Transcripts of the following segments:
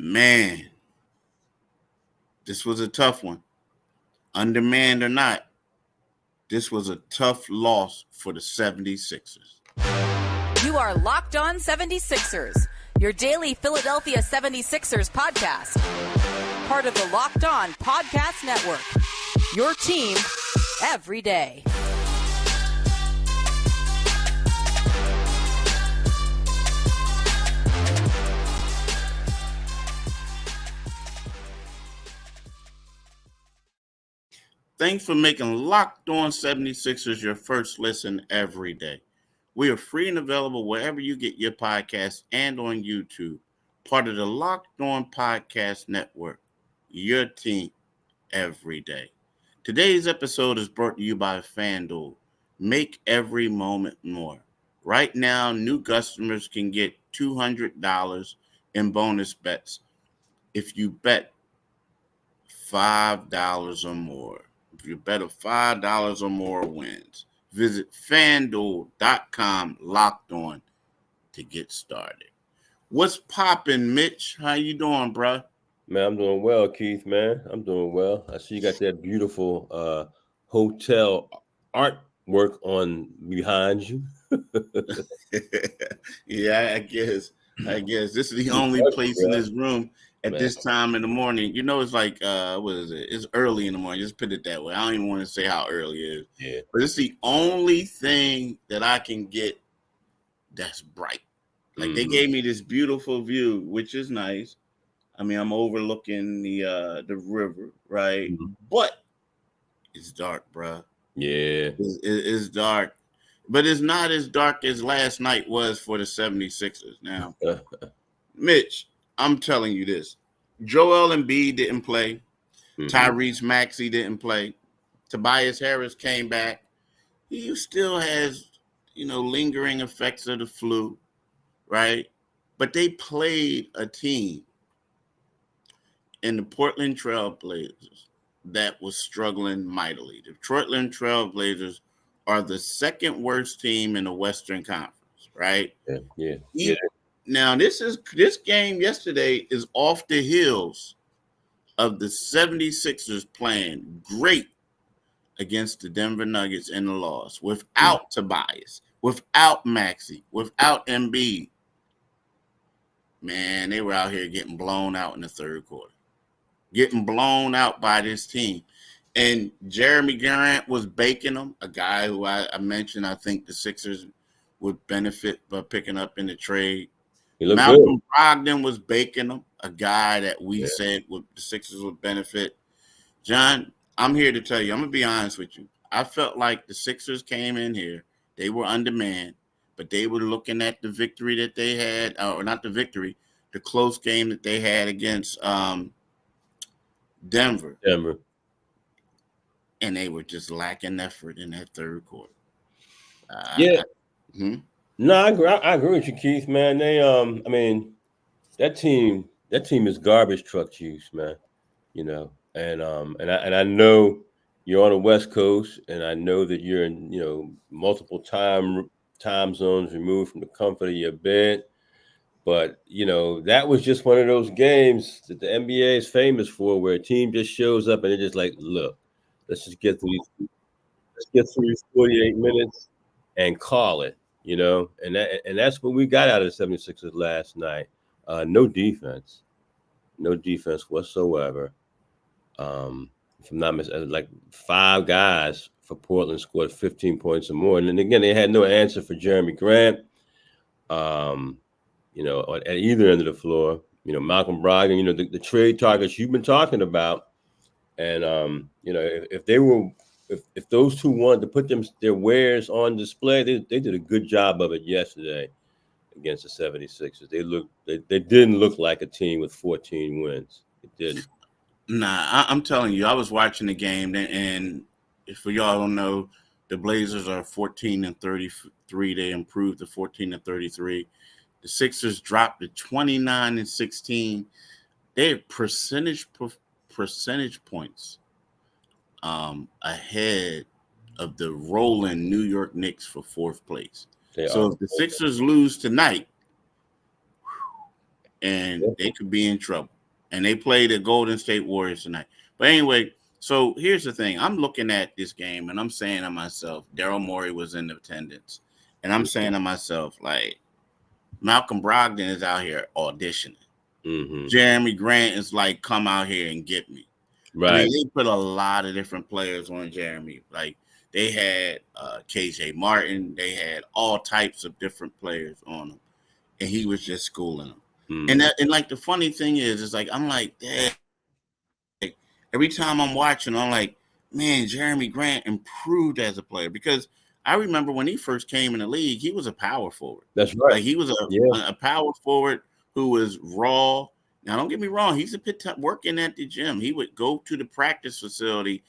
Man, this was a tough one. Undermanned or not, this was a tough loss for the 76ers. You are Locked On 76ers, your daily Philadelphia 76ers podcast. Part of the Locked On Podcast Network, your team every day. Thanks for making Locked On 76ers your first listen every day. We are free and available wherever you get your podcasts and on YouTube. Part of the Locked On Podcast Network, your team every day. Today's episode is brought to you by FanDuel. Make every moment more. Right now, new customers can get $200 in bonus bets if you bet $5 or more. If you bet $5 or more wins, visit FanDuel.com locked on to get started. What's poppin', Mitch? How you doing, bro? Man, I'm doing well, Keith, man. I'm doing well. I see you got that beautiful hotel artwork on behind you. Yeah, I guess this is the only place in this room at this time in the morning. You know, it's like, what is it? It's early in the morning. Just put it that way. I don't even want to say how early it is. Yeah. But it's the only thing that I can get that's bright. Like they gave me this beautiful view, which is nice. I mean, I'm overlooking the river, right? But it's dark, bro. Yeah. It's dark. But it's not as dark as last night was for the 76ers. Now, Mitch, I'm telling you this. Joel Embiid didn't play. Tyrese Maxey didn't play. Tobias Harris came back. He still has, lingering effects of the flu, right? But they played a team in the Potland Trail Blazers that was struggling mightily. The Potland Trail Blazers are the second worst team in the Western Conference, right? Yeah. Now, this game yesterday is off the heels of the 76ers playing great against the Denver Nuggets in the loss without Tobias, without Maxey, without Embiid. Man, they were out here getting blown out in the third quarter, getting blown out by this team. And Jeremy Grant was baking them, a guy who I mentioned I think the Sixers would benefit by picking up in the trade. Malcolm Brogdon was baking them, a guy that we said the Sixers would benefit. John, I'm here to tell you, I'm going to be honest with you. I felt like the Sixers came in here. They were undermanned, but they were looking at the victory that they had, or not the victory, the close game that they had against Denver. And they were just lacking effort in that third quarter. No, I agree with you, Keith, man. They, I mean, that team is garbage truck juice, man. And I know you're on the West Coast, and I know that you're in, multiple time zones removed from the comfort of your bed. But, that was just one of those games that the NBA is famous for, where a team just shows up and they're just like, look, let's get through these 48 minutes and call it, and that's what we got out of the 76ers last night. No defense whatsoever. If I'm not mistaken, like 5 guys for Portland scored 15 points or more. And then again, they had no answer for Jeremy Grant, at either end of the floor. Malcolm Brogdon, the trade targets you've been talking about. And, if those two wanted to put their wares on display, they did a good job of it yesterday against the 76ers. They didn't look like a team with 14 wins. It didn't. Nah, I'm telling you, I was watching the game, and if for y'all don't know, the Blazers are 14-33. They improved to 14-33. The Sixers dropped to 29-16. They have percentage points ahead of the rolling New York Knicks for 4th place. So if the Sixers lose tonight, and they could be in trouble. and they play the Golden State Warriors tonight. But anyway, so here's the thing. I'm looking at this game, and I'm saying to myself, Daryl Morey was in attendance, and I'm saying to myself, like, Malcolm Brogdon is out here auditioning. Mm-hmm. Jeremy Grant is like, come out here and get me. Right. I mean, they put a lot of different players on Jeremy. Like, they had KJ Martin. They had all types of different players on him. And he was just schooling them. Mm-hmm. And like, the funny thing is like, I'm like, Dad, like, every time I'm watching, I'm like, man, Jeremy Grant improved as a player. Because I remember when he first came in the league, he was a power forward. That's right. Like, he was a power forward who was raw. Now, don't get me wrong. He's a bit working at the gym. He would go to the practice facility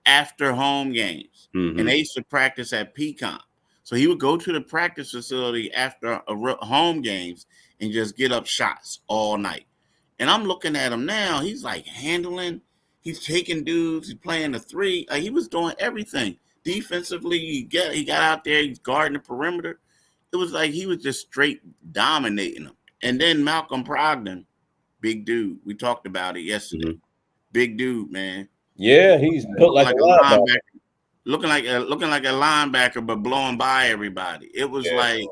after home games. Mm-hmm. And they used to practice at Pecan. So he would go to the practice facility after home games and just get up shots all night. And I'm looking at him now. He's like handling. He's taking dudes. He's playing the three. He was doing everything. Defensively, he got out there. He's guarding the perimeter. It was like he was just straight dominating them. And then Malcolm Brogdon, big dude. We talked about it yesterday. Mm-hmm. Big dude, man. Yeah, he's built like a linebacker. Looking like a linebacker, but blowing by everybody. It was like,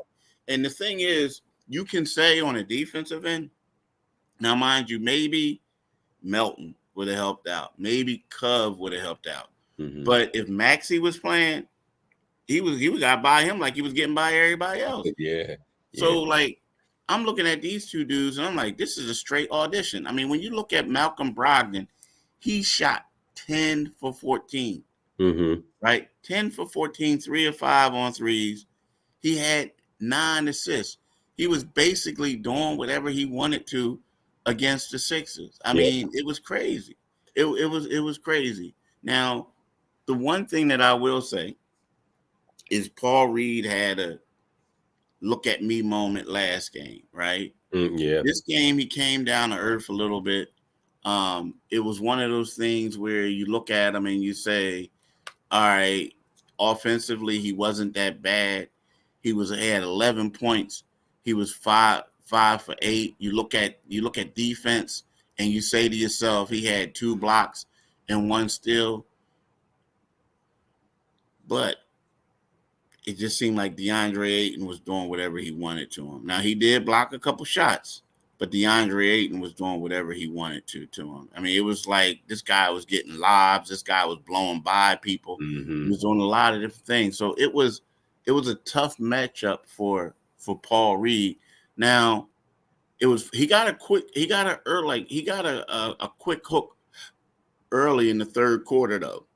and the thing is, you can say on a defensive end, now mind you, maybe Melton would have helped out, maybe Cove would have helped out, but if Maxey was playing, he got by him like he was getting by everybody else. Yeah. So like, I'm looking at these two dudes, and I'm like, this is a straight audition. I mean, when you look at Malcolm Brogdon, he shot 10 for 14. Right? 10 for 14, 3 of 5 on threes. He had 9 assists. He was basically doing whatever he wanted to against the Sixers. I mean, it was crazy. It was crazy. Now, the one thing that I will say is Paul Reed had a look at me moment last game, right? This game, he came down to earth a little bit. It was one of those things where you look at him and you say, all right, offensively, he wasn't that bad. He had 11 points. He was 5 for 8. You look at defense and you say to yourself, he had 2 blocks and 1 steal. But it just seemed like DeAndre Ayton was doing whatever he wanted to him. Now, he did block a couple shots, but DeAndre Ayton was doing whatever he wanted to him. I mean, it was like this guy was getting lobs. This guy was blowing by people. He was doing a lot of different things. So it was a tough matchup for Paul Reed. Now, he got a quick hook early in the third quarter though.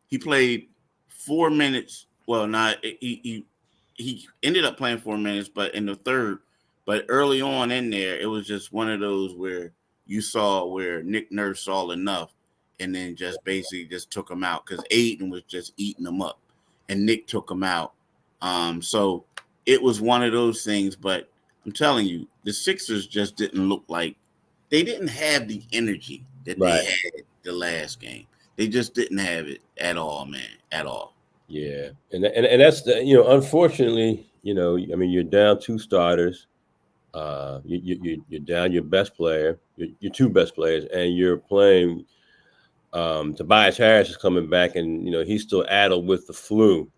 He played 4 minutes. Well, he ended up playing 4 minutes, but in the third. But early on in there, it was just one of those where you saw where Nick Nurse saw enough and then just basically just took him out because Aiden was just eating him up and Nick took him out. So it was one of those things. But I'm telling you, the Sixers just didn't look like they didn't have the energy that they had the last game. They just didn't have it at all, man, at all. Yeah. And that's, unfortunately, I mean, you're down 2 starters. You're down your best player, your 2 best players, and you're playing. Tobias Harris is coming back, and he's still addled with the flu.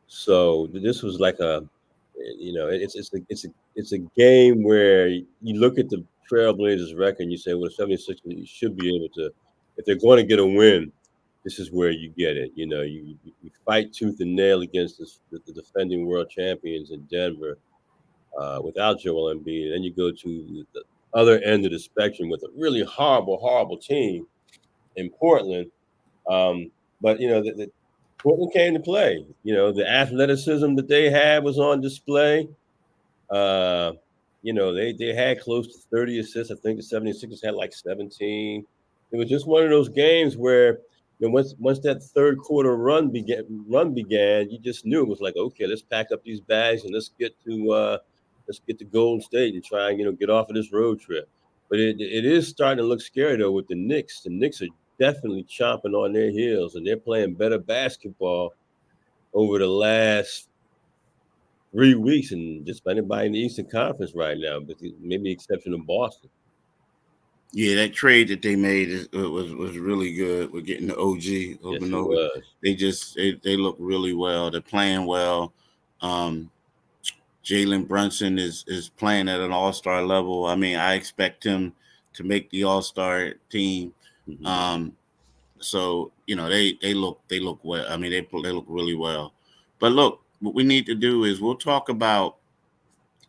So this was like it's a game where you look at the Trail Blazers record and you say, well, the 76ers should be able to, if they're going to get a win, this is where you get it. You fight tooth and nail against the defending world champions in Denver. Without Joel Embiid, and then you go to the other end of the spectrum with a really horrible team in Portland. But the Portland came to play. The athleticism that they had was on display. They had close to 30 assists. I think the 76ers had like 17. It was just one of those games where once that third quarter run began, you just knew it was like, okay, let's pack up these bags and let's get to Golden State and try and get off of this road trip. But it is starting to look scary though with the Knicks. The Knicks are definitely chomping on their heels, and they're playing better basketball over the last 3 weeks, and just about anybody in the Eastern Conference right now, but maybe the exception of Boston. Yeah, that trade that they made was really good. We're getting the OG Yes, over and it over. was. They look really well. They're playing well. Um, Jalen Brunson is playing at an all-star level. I mean, I expect him to make the all-star team. Mm-hmm. So they look well. I mean, they look really well. But look, what we need to do is we'll talk about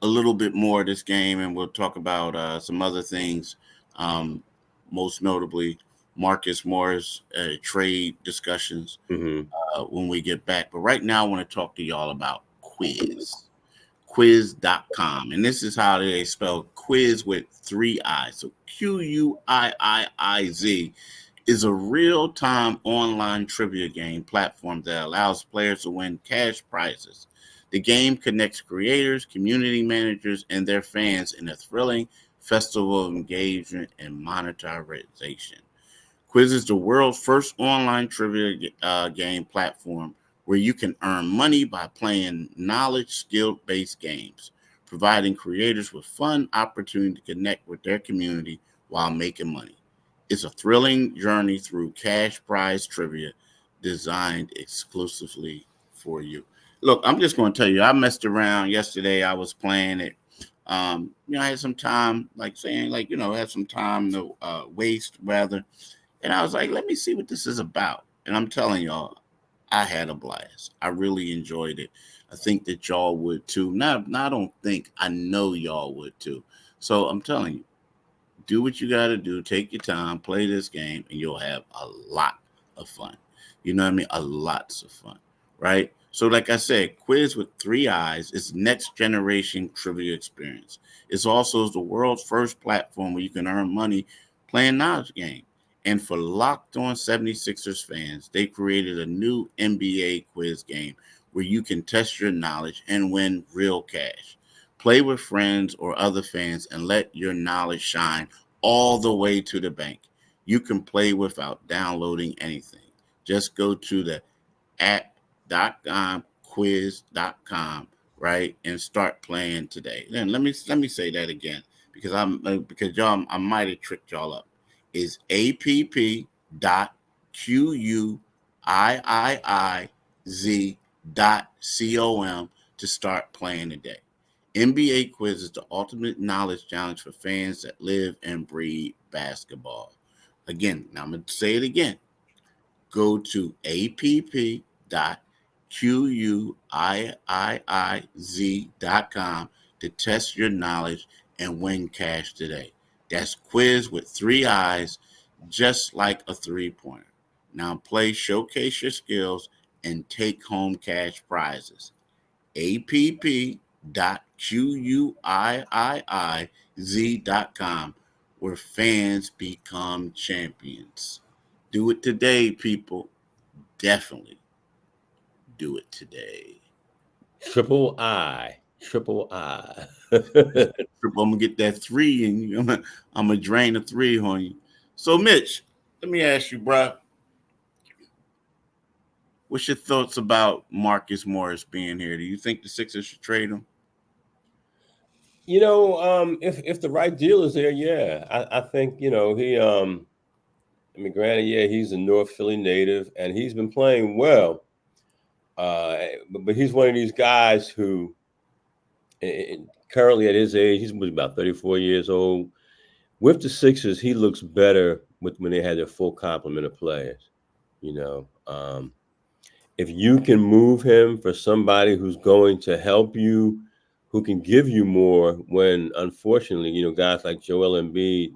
a little bit more of this game, and we'll talk about some other things. Um, Most notably, Marcus Morris trade discussions Mm-hmm. when we get back. But right now, I want to talk to y'all about quiz.com. And this is how they spell quiz with 3 I's. So Quiiiiz is a real-time online trivia game platform that allows players to win cash prizes. The game connects creators, community managers, and their fans in a thrilling festival of engagement and monetization. Quiz is the world's first online trivia game platform where you can earn money by playing knowledge skill based games, providing creators with fun opportunity to connect with their community while making money. It's a thrilling journey through cash prize trivia designed exclusively for you. Look, I'm just going to tell you, I messed around yesterday. I was playing it. I had some time, had some time to waste rather. And I was like, let me see what this is about. And I'm telling y'all, I had a blast. I really enjoyed it. I think that y'all would too. Not I don't think, I know y'all would too. So I'm telling you, do what you got to do. Take your time, play this game, and you'll have a lot of fun. You know what I mean? A lots of fun, right? So, like I said, Quiz with 3 I's is next generation trivia experience. It's also the world's first platform where you can earn money playing knowledge game. And for Locked On 76ers fans, they created a new NBA quiz game where you can test your knowledge and win real cash. Play with friends or other fans and let your knowledge shine all the way to the bank. You can play without downloading anything. Just go to the app.com, quiz.com, right, and start playing today. Then let me say that again because y'all I might have tricked y'all up. Is app.quiiiz.com to start playing today. NBA Quiz is the ultimate knowledge challenge for fans that live and breathe basketball. Again, now I'm going to say it again. Go to app.quiiiz.com to test your knowledge and win cash today. That's Quiz with 3 I's, just like a three-pointer. Now play, showcase your skills, and take home cash prizes. app.quiiiz.com, where fans become champions. Do it today, people. Definitely do it today. Triple I. Triple I. I'm gonna get that 3, and I'm gonna drain a 3 on you. So, Mitch, let me ask you, bro. What's your thoughts about Marcus Morris being here? Do you think the Sixers should trade him? If the right deal is there, yeah, I think he I mean, granted, yeah, he's a North Philly native and he's been playing well. But he's one of these guys who, currently at his age, he's about 34 years old. With the Sixers, he looks better when they had their full complement of players. If you can move him for somebody who's going to help you, who can give you more, when unfortunately, guys like Joel Embiid,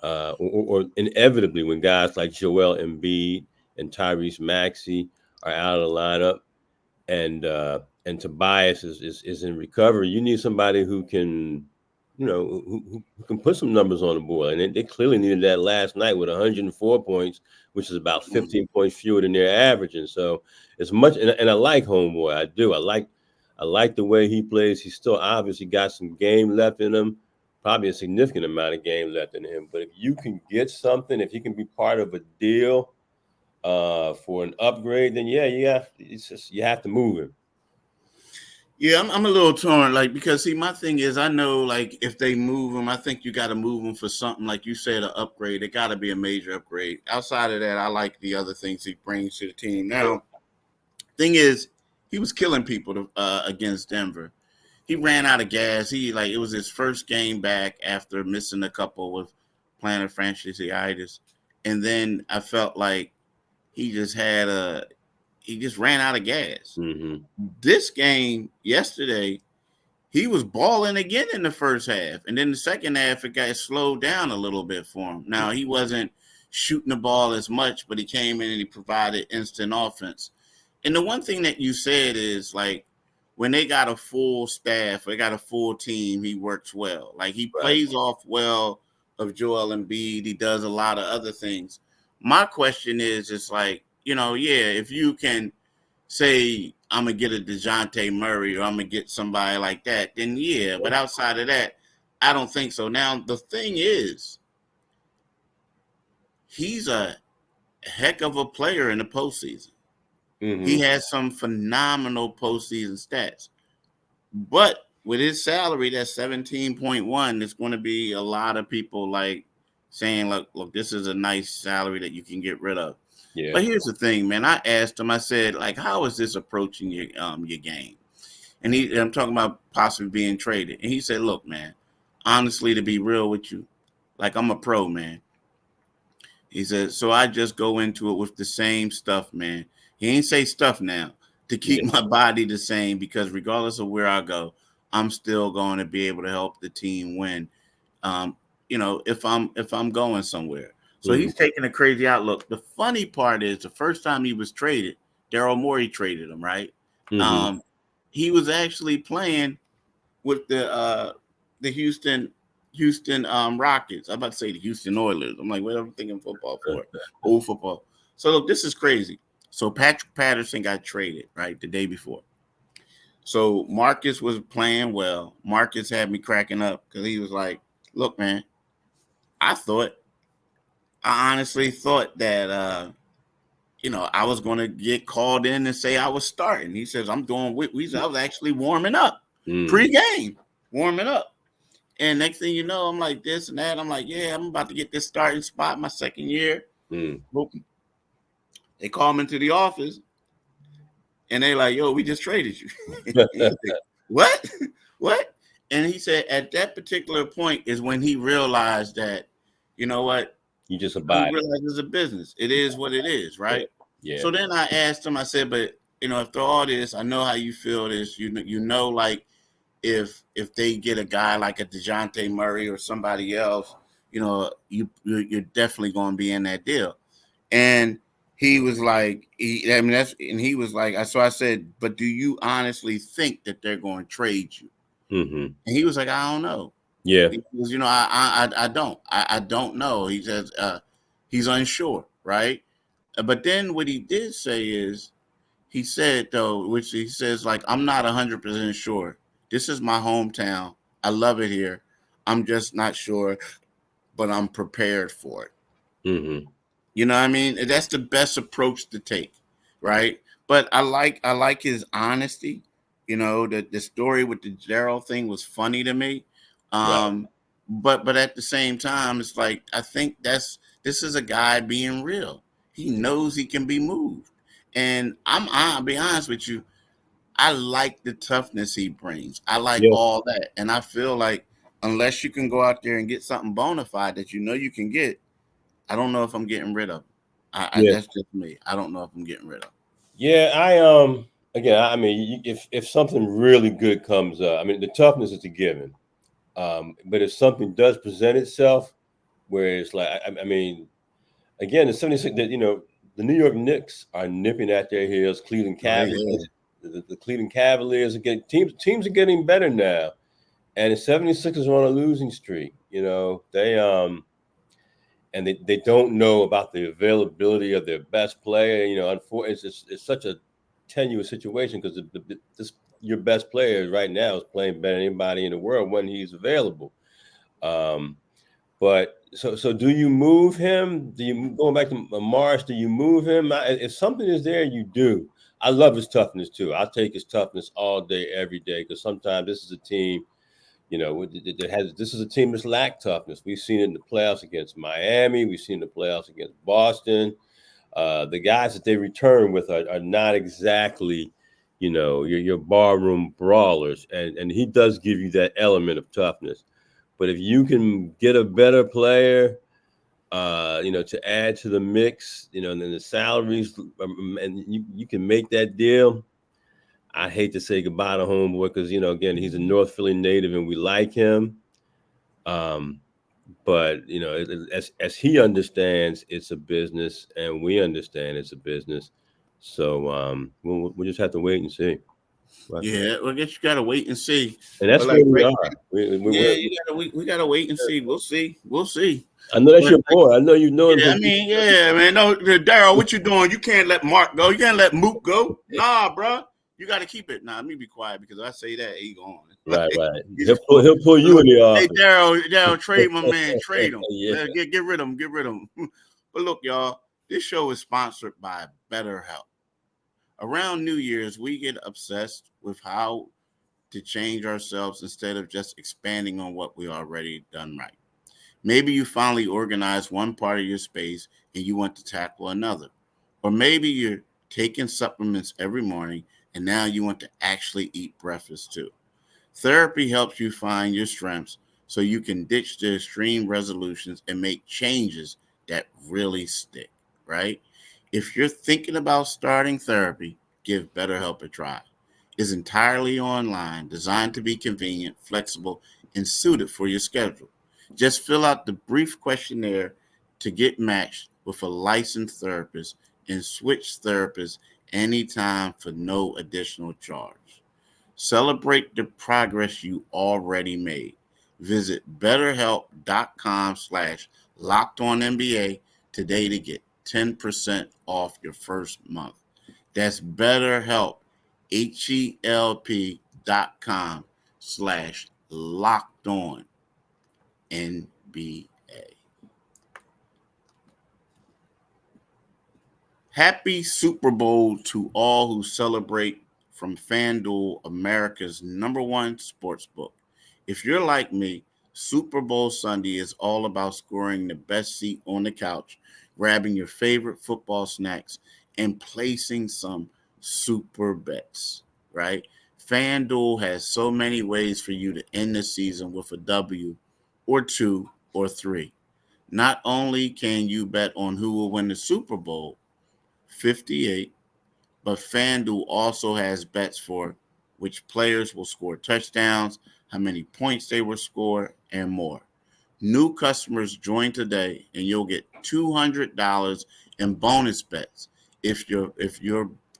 or inevitably when guys like Joel Embiid and Tyrese Maxey are out of the lineup, and Tobias is in recovery, you need somebody who can, who can put some numbers on the board. And they clearly needed that last night with 104 points, which is about 15 points fewer than they're averaging. So it's much, and I like Homeboy. I do. I like the way he plays. He's still obviously got some game left in him, probably a significant amount of game left in him. But if you can get something, if he can be part of a deal for an upgrade, then yeah, you have to move him. Yeah, I'm a little torn, like, because see, my thing is, I know, like, if they move him, I think you got to move him for something, like you said, an upgrade. It got to be a major upgrade. Outside of that, I like the other things he brings to the team. Now, thing is, he was killing people against Denver. He ran out of gas. It was his first game back after missing a couple with plantar fasciitis, and then I felt like he just ran out of gas. Mm-hmm. This game yesterday, he was balling again in the first half, and then the second half it got slowed down a little bit for him. Now he wasn't shooting the ball as much, but he came in and he provided instant offense. And the one thing that you said is, like, when they got a full staff, they got a full team, he works well. Like, he plays off well of Joel Embiid. He does a lot of other things. My question is, it's like, if you can say, I'm going to get a DeJounte Murray or I'm going to get somebody like that, then yeah. But outside of that, I don't think so. Now, the thing is, he's a heck of a player in the postseason. Mm-hmm. He has some phenomenal postseason stats. But with his salary, that's 17.1, there's going to be a lot of people like saying, look, this is a nice salary that you can get rid of. Yeah. But here's the thing, man. I asked him, I said, like, how is this approaching your game? And I'm talking about possibly being traded. And he said, look, man, honestly, to be real with you, like, I'm a pro, man. He said, so I just go into it with the same stuff, man. He ain't say stuff now to keep my body the same, because regardless of where I go, I'm still going to be able to help the team win. If I'm going somewhere. So he's taking a crazy outlook. The funny part is, the first time he was traded, Daryl Morey traded him, right? Mm-hmm. He was actually playing with the Houston Rockets. I'm about to say the Houston Oilers. I'm like, what am I thinking football for? Old football. So look, this is crazy. So Patrick Patterson got traded, right, the day before. So Marcus was playing well. Marcus had me cracking up because he was like, look, man, I honestly thought that, I was going to get called in and say I was starting. He says, I'm doing I was actually warming up pre-game, warming up. And next thing you know, I'm like this and that. I'm like, yeah, I'm about to get this starting spot my second year. They call me into the office and they're like, yo, we just traded you. Like, what? What? And he said at that particular point is when he realized that, you know what? You just abide. He realized it's a business. It is what it is, right? Yeah. So then I asked him, I said, but, after all this, I know how you feel this. Like, if they get a guy like a DeJounte Murray or somebody else, you're definitely going to be in that deal. And he was like, he was like, so I said, but do you honestly think that they're going to trade you? Mm-hmm. And he was like, I don't know. Yeah. Because, I don't. I don't know. He says he's unsure, right? But then what he did say is, he said, though, which he says, like, I'm not 100% sure. This is my hometown. I love it here. I'm just not sure, but I'm prepared for it. Mm-hmm. You know what I mean? That's the best approach to take, right? But I like his honesty. The story with the Gerald thing was funny to me. But at the same time, it's like, I think this is a guy being real. He knows he can be moved. And I'll be honest with you, I like the toughness he brings. I like all that. And I feel like unless you can go out there and get something bona fide that you can get, I don't know if I'm getting rid of him. That's just me. I don't know if I'm getting rid of him. Yeah, again, I mean, if something really good comes up, I mean, the toughness is a given. But if something does present itself, where it's like, I mean, again, the 76, the New York Knicks are nipping at their heels. Cleveland Cavaliers, the Cleveland Cavaliers are getting teams are getting better now, and the 76ers are on a losing streak. They don't know about the availability of their best player. Unfortunately, it's such a tenuous situation because your best player right now is playing better than anybody in the world when he's available. But so do you move him? Going back to Morris, do you move him? If something is there, you do. I love his toughness too. I'll take his toughness all day, every day, because sometimes this is a team, this is a team that's lacked toughness. We've seen it in the playoffs against Miami. We've seen the playoffs against Boston. The guys that they return with are not exactly, your barroom brawlers, and he does give you that element of toughness. But if you can get a better player, to add to the mix, and then the salaries, and you can make that deal. I hate to say goodbye to homeboy because, again, he's a North Philly native and we like him. But, as he understands, it's a business and we understand it's a business. So we'll just have to wait and see. Yeah, well, I guess you got to wait and see. And that's where we are. We got to wait and see. We'll see. I know that's your boy. I know you know him. Yeah, man. No, Daryl, what you doing? You can't let Mark go. You can't let Mook go. Nah, bro. You got to keep it. Nah, let me be quiet because if I say that, he gone. Right. He'll pull you in the office. Hey, Daryl, trade my man. Trade him. Yeah. Get rid of him. But look, y'all, this show is sponsored by BetterHelp. Around New Year's, we get obsessed with how to change ourselves instead of just expanding on what we already done right. Maybe you finally organized one part of your space and you want to tackle another. Or maybe you're taking supplements every morning and now you want to actually eat breakfast too. Therapy helps you find your strengths so you can ditch the extreme resolutions and make changes that really stick, right? If you're thinking about starting therapy, give BetterHelp a try. It's entirely online, designed to be convenient, flexible, and suited for your schedule. Just fill out the brief questionnaire to get matched with a licensed therapist and switch therapists anytime for no additional charge. Celebrate the progress you already made. Visit BetterHelp.com/LockedOnNBA today to get 10% off your first month. That's BetterHelp, HELP.com/LockedOnNBA. Happy Super Bowl to all who celebrate from FanDuel, America's #1 sportsbook. If you're like me, Super Bowl Sunday is all about scoring the best seat on the couch, grabbing your favorite football snacks, and placing some super bets, right? FanDuel has so many ways for you to end the season with a W or 2 or 3. Not only can you bet on who will win the Super Bowl 58, but FanDuel also has bets for which players will score touchdowns, how many points they will score, and more. New customers join today, and you'll get $200 in bonus bets if your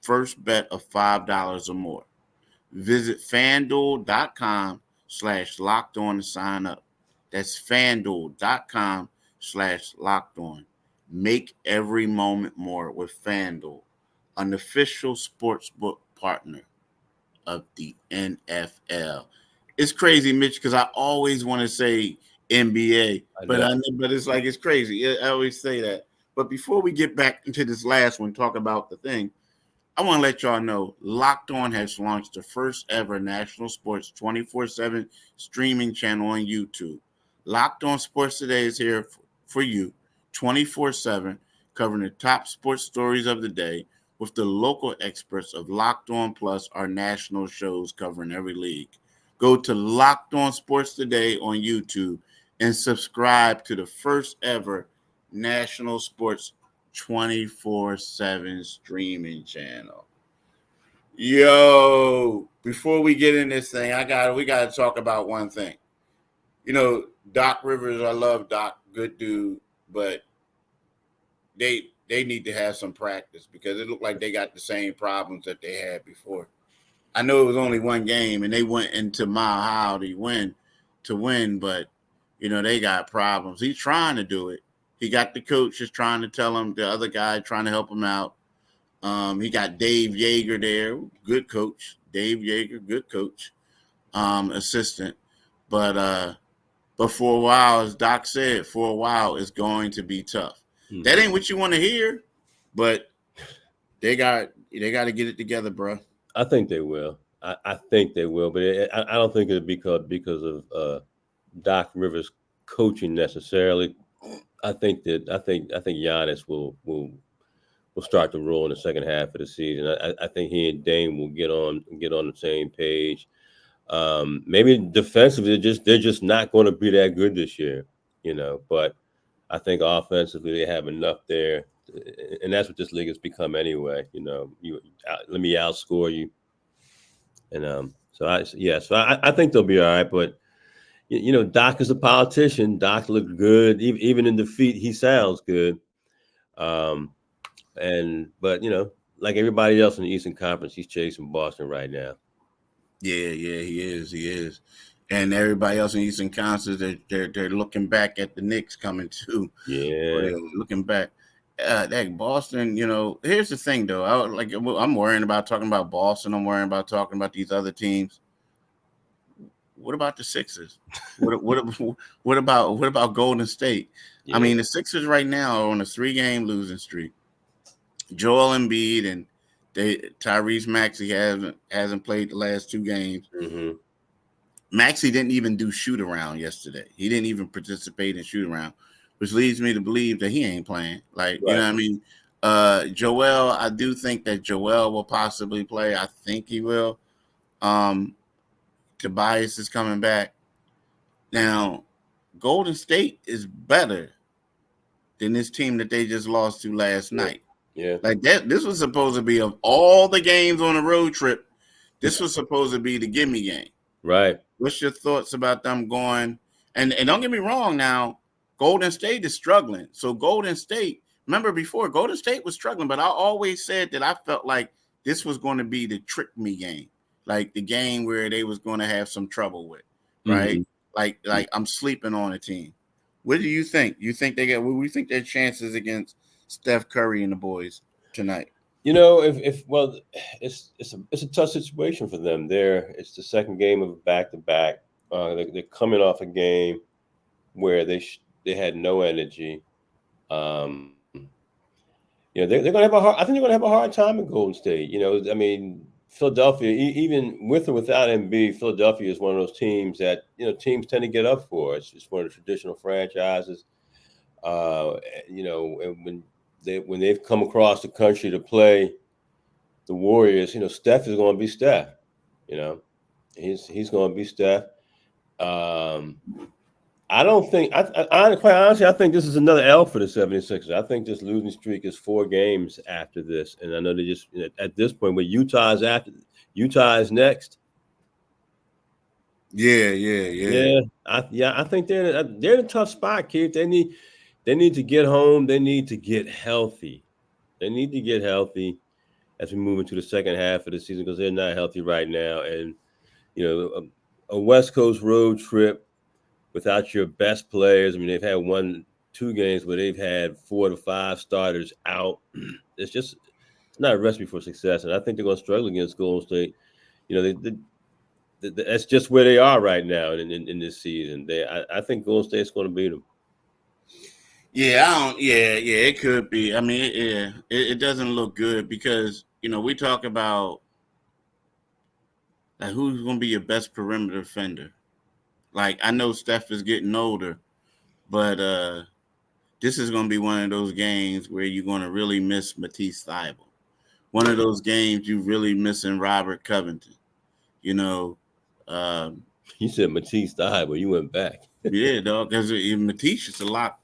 first bet of $5 or more. Visit FanDuel.com/LockedOn to sign up. That's FanDuel.com/LockedOn. Make every moment more with FanDuel, an official sportsbook partner of the NFL. It's crazy, Mitch, because I always want to say NBA, but it's like it's crazy. I always say that. But before we get back into this last one, talk about the thing, I want to let y'all know Locked On has launched the first ever national sports 24/7 streaming channel on YouTube. Locked On Sports Today is here for you 24/7, covering the top sports stories of the day with the local experts of Locked On Plus, our national shows covering every league. Go to Locked On Sports Today on YouTube and subscribe to the first ever national sports 24/7 streaming channel. Yo, before we get in this thing, we got to talk about one thing. Doc Rivers, I love Doc, good dude, but they need to have some practice because it looked like they got the same problems that they had before. I know it was only one game and they went into Mile High to win, but they got problems. He's trying to do it. He got the coach just trying to tell him, the other guy trying to help him out. He got Dave Yeager there, good coach. Dave Yeager, good coach, assistant. But for a while, as Doc said, it's going to be tough. Mm-hmm. That ain't what you want to hear, but they got They got to get it together, bro. I think they will. I think they will, but I don't think it'll be because of Doc Rivers coaching necessarily. I think Giannis will start to roll in the second half of the season. I think he and Dame will get on the same page. Maybe defensively, they're just not going to be that good this year, But I think offensively, they have enough there, and that's what this league has become anyway. Let me outscore you, and so I think they'll be all right. But Doc is a politician. Doc looked good, even in defeat. He sounds good. But like everybody else in the Eastern Conference, he's chasing Boston right now. Yeah, he is. And everybody else in the Eastern Conference, they're looking back at the Knicks coming too. Yeah, looking back. That Boston, here's the thing though. I'm worrying about talking about Boston. I'm worrying about talking about these other teams. What about the Sixers? What about Golden State? Yeah. I mean, the Sixers right now are on a 3-game losing streak. Joel Embiid and Tyrese Maxey hasn't played the last 2 games. Mm-hmm. Maxey didn't even do shoot around yesterday. He didn't even participate in shoot around, which leads me to believe that he ain't playing. Right. You know what I mean? Joel, I do think that Joel will possibly play. I think he will. Tobias is coming back. Now, Golden State is better than this team that they just lost to last night. Yeah. Like that, this was supposed to be, of all the games on a road trip, this was supposed to be the gimme game. Right. What's your thoughts about them going? And don't get me wrong now, Golden State is struggling. So Golden State, remember before, Golden State was struggling, but I always said that I felt like this was going to be the trick me game. Like the game where they was going to have some trouble with, right? Mm-hmm. Like I'm sleeping on a team. What do you think? You think they what do you think their chances against Steph Curry and the boys tonight? It's a tough situation for them. It's the second game of a back-to-back. They're coming off a game where they had no energy. They're gonna have I think they're gonna have a hard time in Golden State. I mean, Philadelphia, even with or without Embiid, Philadelphia is one of those teams that teams tend to get up for. It's one of the traditional franchises. And when they've come across the country to play the Warriors, Steph is going to be Steph. He's going to be Steph. I don't think quite honestly, I think this is another L for the 76ers. I think this losing streak is 4 games after this. And I know they just at this point, where Utah is next. Yeah. I think they're in a tough spot, Keith. They need to get home. They need to get healthy. They need to get healthy as we move into the second half of the season, because they're not healthy right now. And a West Coast road trip without your best players. I mean, they've had 1-2 games where they've had 4 to 5 starters out. It's not a recipe for success, and I think they're going to struggle against Golden State. That's just where they are right now in this season. I think Golden State's going to beat them. Yeah, it could be. I mean, it doesn't look good because we talk about like who's going to be your best perimeter defender. Like, I know Steph is getting older, but this is going to be one of those games where you're going to really miss Matisse Thybulle. One of those games you really missing Robert Covington. You said Matisse Thybulle, you went back. Yeah, dog, because Matisse is a lock.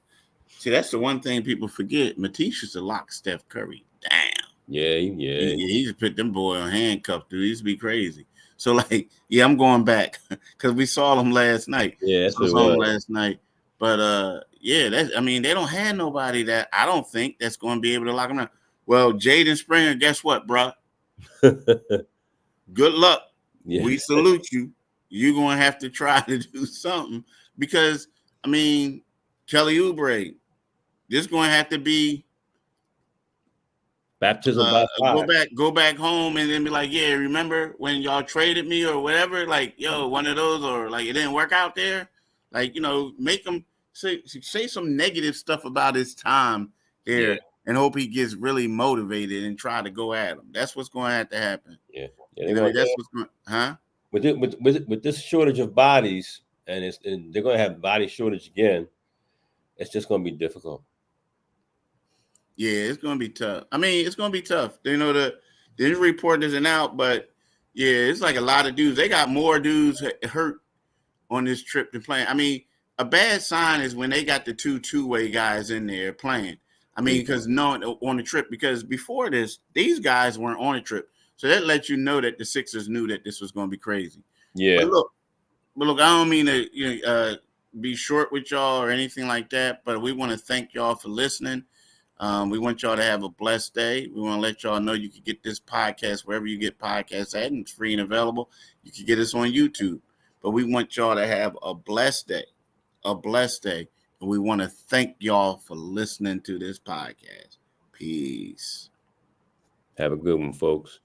See, that's the one thing people forget. Matisse is a lock Steph Curry. Damn. Yeah. He just put them boy on handcuffs, dude. He used to be crazy. So, I'm going back because we saw them last night. Yeah, that's what it was. Last night. But, they don't have nobody that I don't think that's going to be able to lock them down. Well, Jaden Springer, guess what, bro? Good luck. Yeah. We salute you. You're going to have to try to do something because, Kelly Oubre, this is going to have to be baptism by fire. Go back home and then be like, yeah, remember when y'all traded me or whatever? Like, one of those, or like it didn't work out there. Like, make them say some negative stuff about his time there and hope he gets really motivated and try to go at him. That's what's going to have to happen. Yeah. That's what's going. Huh? With this shortage of bodies, and they're going to have body shortage again. It's just going to be difficult. Yeah, it's going to be tough. I mean, it's going to be tough. The injury report isn't out, but yeah, it's like a lot of dudes. They got more dudes hurt on this trip than playing. I mean, a bad sign is when they got the two-way guys in there playing. I mean, because on the trip, because before this, these guys weren't on the trip. So that lets you know that the Sixers knew that this was going to be crazy. Yeah. But look, I don't mean to be short with y'all or anything like that, but we want to thank y'all for listening. We want y'all to have a blessed day. We want to let y'all know you can get this podcast wherever you get podcasts at, and it's free and available. You can get us on YouTube. But we want y'all to have a blessed day. And we want to thank y'all for listening to this podcast. Peace. Have a good one, folks.